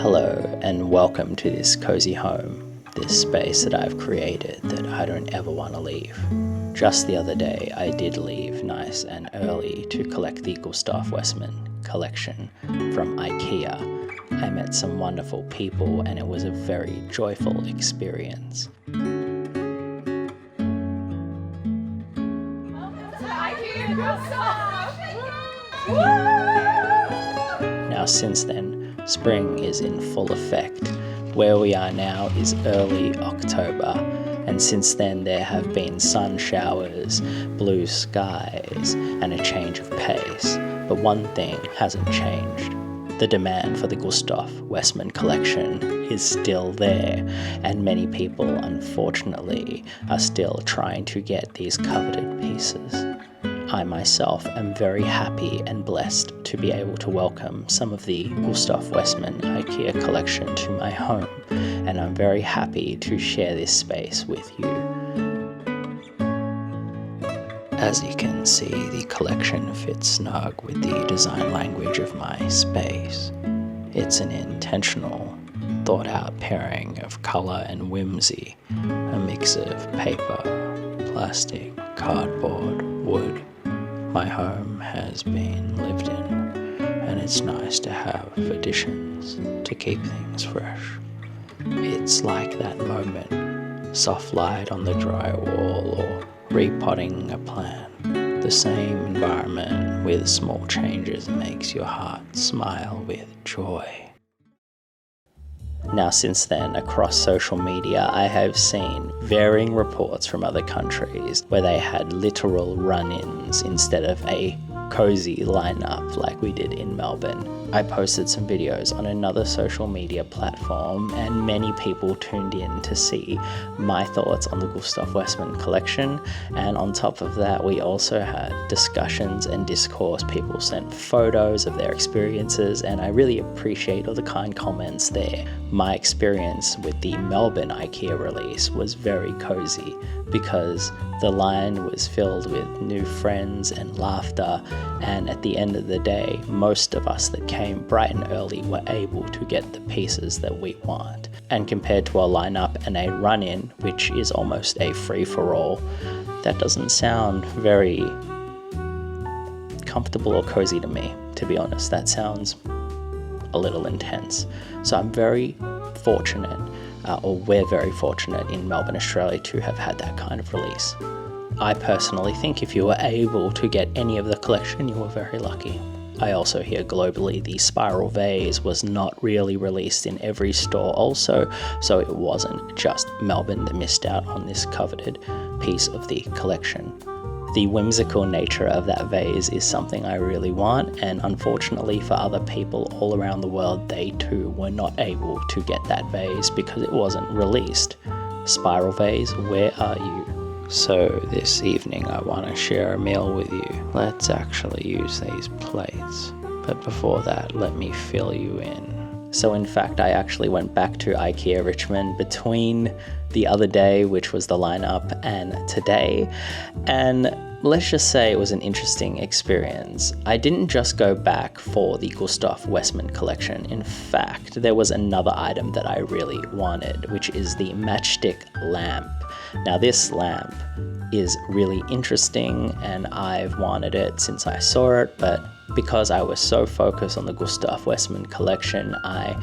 Hello and welcome to this cozy home, this space that I've created that I don't ever want to leave. Just the other day I did leave nice and early to collect the Gustaf Westman collection from IKEA. I met some wonderful people and it was a very joyful experience. Now since then, spring is in full effect. Where we are now is early October, and since then there have been sun showers, blue skies, and a change of pace. But one thing hasn't changed. The demand for the Gustaf Westman collection is still there, and many people, unfortunately, are still trying to get these coveted pieces. I myself am very happy and blessed to be able to welcome some of the Gustaf Westman IKEA collection to my home, and I'm very happy to share this space with you. As you can see, the collection fits snug with the design language of my space. It's an intentional, thought-out pairing of colour and whimsy, a mix of paper, plastic, cardboard, wood. My home has been lived in, and it's nice to have additions to keep things fresh. It's like that moment, soft light on the drywall or repotting a plant. The same environment with small changes makes your heart smile with joy. Now since then, across social media, I have seen varying reports from other countries where they had literal run-ins instead of a cozy lineup like we did in Melbourne. I posted some videos on another social media platform and many people tuned in to see my thoughts on the Gustaf Westman collection, and on top of that we also had discussions and discourse. People sent photos of their experiences and I really appreciate all the kind comments there. My experience with the Melbourne IKEA release was very cozy because the line was filled with new friends and laughter, and at the end of the day, most of us that came bright and early were able to get the pieces that we want. And compared to a lineup and a run-in, which is almost a free-for-all, that doesn't sound very comfortable or cozy to me, to be honest. That sounds a little intense. So I'm very fortunate, or we're very fortunate in Melbourne, Australia to have had that kind of release. I personally think if you were able to get any of the collection, you were very lucky. I also hear globally the spiral vase was not really released in every store also, so it wasn't just Melbourne that missed out on this coveted piece of the collection. The whimsical nature of that vase is something I really want, and unfortunately for other people all around the world, they too were not able to get that vase because it wasn't released. Spiral vase, where are you? So this evening I want to share a meal with you. Let's actually use these plates. But before that, let me fill you in. So in fact, I actually went back to IKEA Richmond between the other day, which was the lineup, and today. And let's just say it was an interesting experience. I didn't just go back for the Gustaf Westman collection. In fact, there was another item that I really wanted, which is the Matchstick lamp. Now this lamp is really interesting and I've wanted it since I saw it, but because I was so focused on the Gustaf Westman collection, I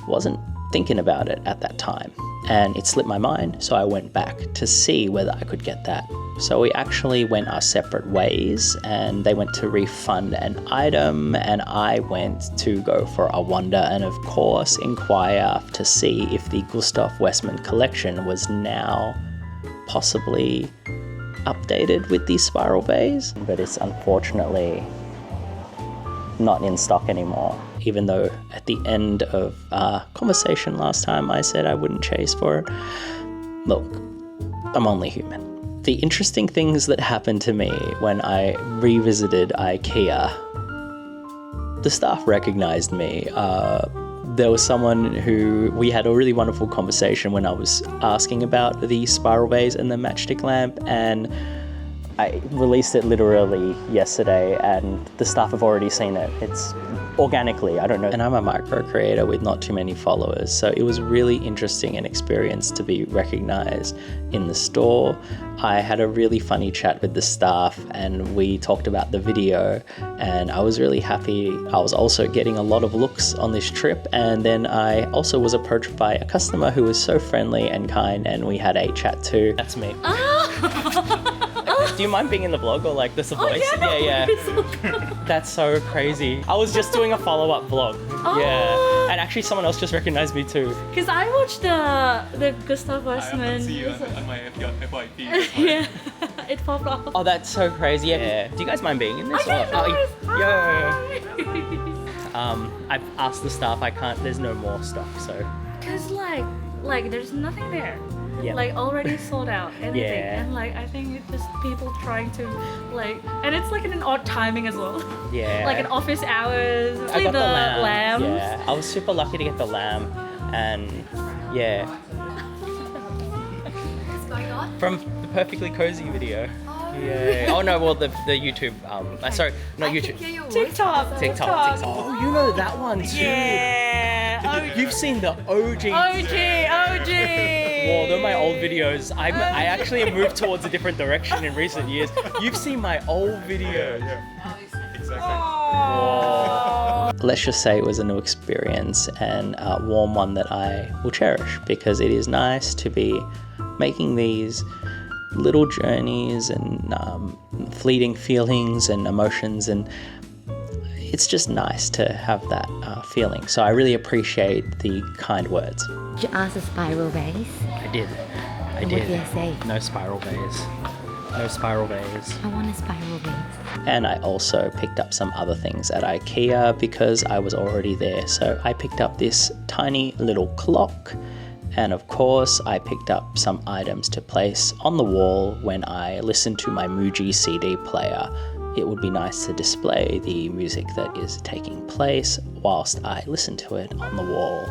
wasn't thinking about it at that time. And it slipped my mind, so I went back to see whether I could get that. So we actually went our separate ways, and they went to refund an item, and I went to go for a wander and of course inquire to see if the Gustaf Westman collection was now possibly updated with the spiral vase, but it's unfortunately not in stock anymore. Even though at the end of our conversation last time I said I wouldn't chase for it. Look, I'm only human. The interesting things that happened to me when I revisited IKEA, the staff recognized me. There was someone who we had a really wonderful conversation when I was asking about the spiral vase and the matchstick lamp, and I released it literally yesterday and the staff have already seen it. It's organically, I don't know. And I'm a micro creator with not too many followers, so it was really interesting an experience to be recognized in the store. I had a really funny chat with the staff and we talked about the video, and I was really happy. I was also getting a lot of looks on this trip, and then I also was approached by a customer who was so friendly and kind, and we had a chat too. That's me. Do you mind being in the vlog or like this a voice? Yeah. That's so crazy. I was just doing a follow-up vlog. Yeah. And actually someone else just recognized me too. Because I watched the Gustaf Westman. I see you on my FYP. Yeah, it popped off. Oh, that's so crazy. Yeah. Do you guys mind being in this? I've asked the staff, there's no more stock, so. Cause like there's nothing there. Yeah. Like already sold out anything. Yeah. And like I think it's just people trying to like, and it's like in an odd timing as well. Yeah. Like in office hours. It's I like got the lamb. lambs. Yeah. I was super lucky to get the lamb, and yeah. From the Perfectly Cozy video. Yeah. Oh no, well the YouTube, sorry, not YouTube. TikTok. Oh, you know that one too. Yeah. You've seen the OG. OG. Well, they're my old videos. I actually moved towards a different direction in recent years. You've seen my old videos. Yeah. Exactly. Whoa. Let's just say it was a new experience and a warm one that I will cherish, because it is nice to be making these little journeys and fleeting feelings and emotions, and it's just nice to have that feeling. So I really appreciate the kind words. Did you ask a spiral vase? I did. What did they say? No spiral vase. No spiral vase. I want a spiral vase. And I also picked up some other things at IKEA because I was already there. So I picked up this tiny little clock. And of course, I picked up some items to place on the wall when I listen to my Muji CD player. It would be nice to display the music that is taking place whilst I listen to it on the wall.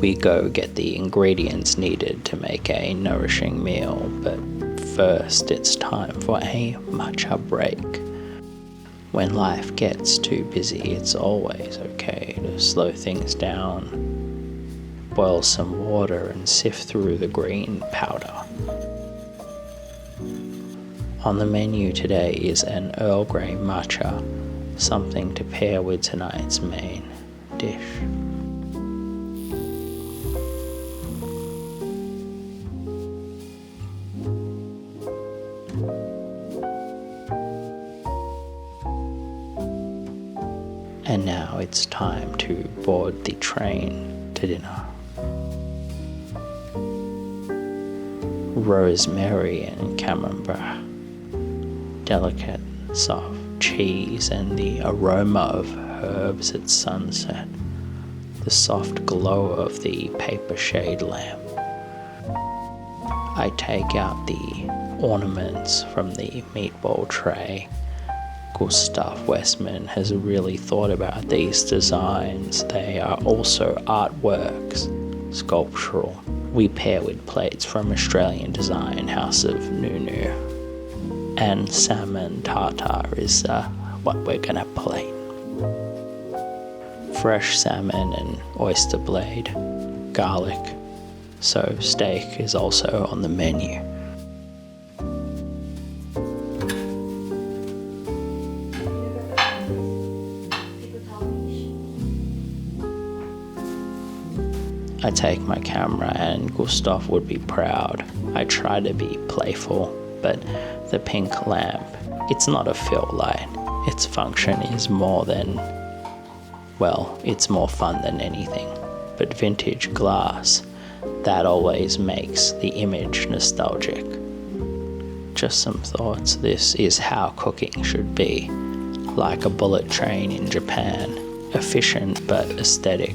We go get the ingredients needed to make a nourishing meal, but first it's time for a matcha break. When life gets too busy, it's always okay to slow things down. Boil some water and sift through the green powder. On the menu today is an Earl Grey matcha, something to pair with tonight's main dish. And now it's time to board the train to dinner. Rosemary and camembert, delicate soft cheese and the aroma of herbs at sunset, the soft glow of the paper shade lamp. I take out the ornaments from the meatball tray. Gustaf Westman has really thought about these designs. They are also artworks, sculptural. We pair with plates from Australian design house of Nunu. And salmon tartare is what we're gonna plate. Fresh salmon and oyster blade, garlic, so steak is also on the menu. I take my camera and Gustaf would be proud. I try to be playful, but the pink lamp, it's not a fill light. Its function is more than, well, it's more fun than anything. But vintage glass, that always makes the image nostalgic. just some thoughts. This is how cooking should be. Like a bullet train in Japan. Efficient but aesthetic.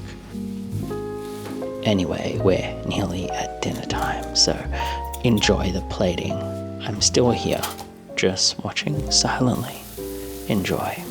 Anyway, we're nearly at dinner time, so enjoy the plating. I'm still here, just watching silently. Enjoy.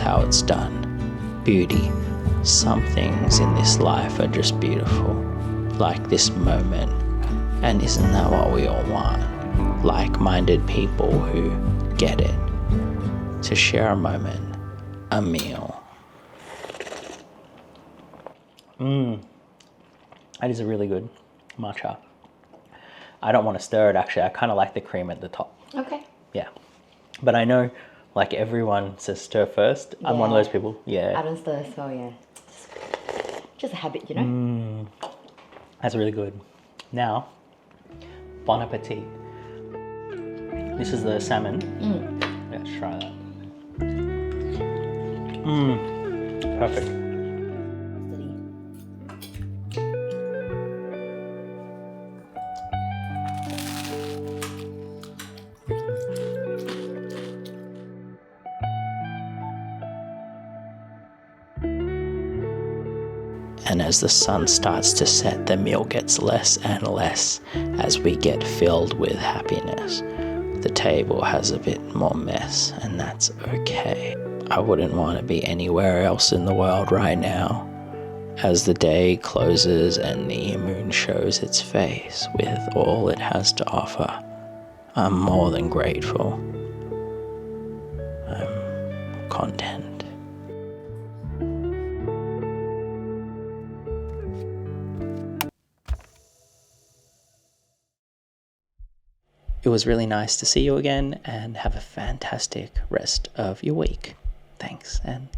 How it's done. Beauty. Some things in this life are just beautiful, like this moment. And isn't that what we all want? Like-minded people who get it. To share a moment, a meal. That is a really good matcha. I don't want to stir it actually. I kind of like the cream at the top. Okay. Yeah. But I know like everyone says stir first. I'm one of those people. Yeah. I don't stir as well, yeah. Just a habit, you know? That's really good. Now, bon appetit. This is the salmon. Let's try that. Perfect. And as the sun starts to set, the meal gets less and less as we get filled with happiness. The table has a bit more mess, and that's okay. I wouldn't want to be anywhere else in the world right now. As the day closes and the moon shows its face with all it has to offer, I'm more than grateful. I'm content. It was really nice to see you again, and have a fantastic rest of your week. Thanks, and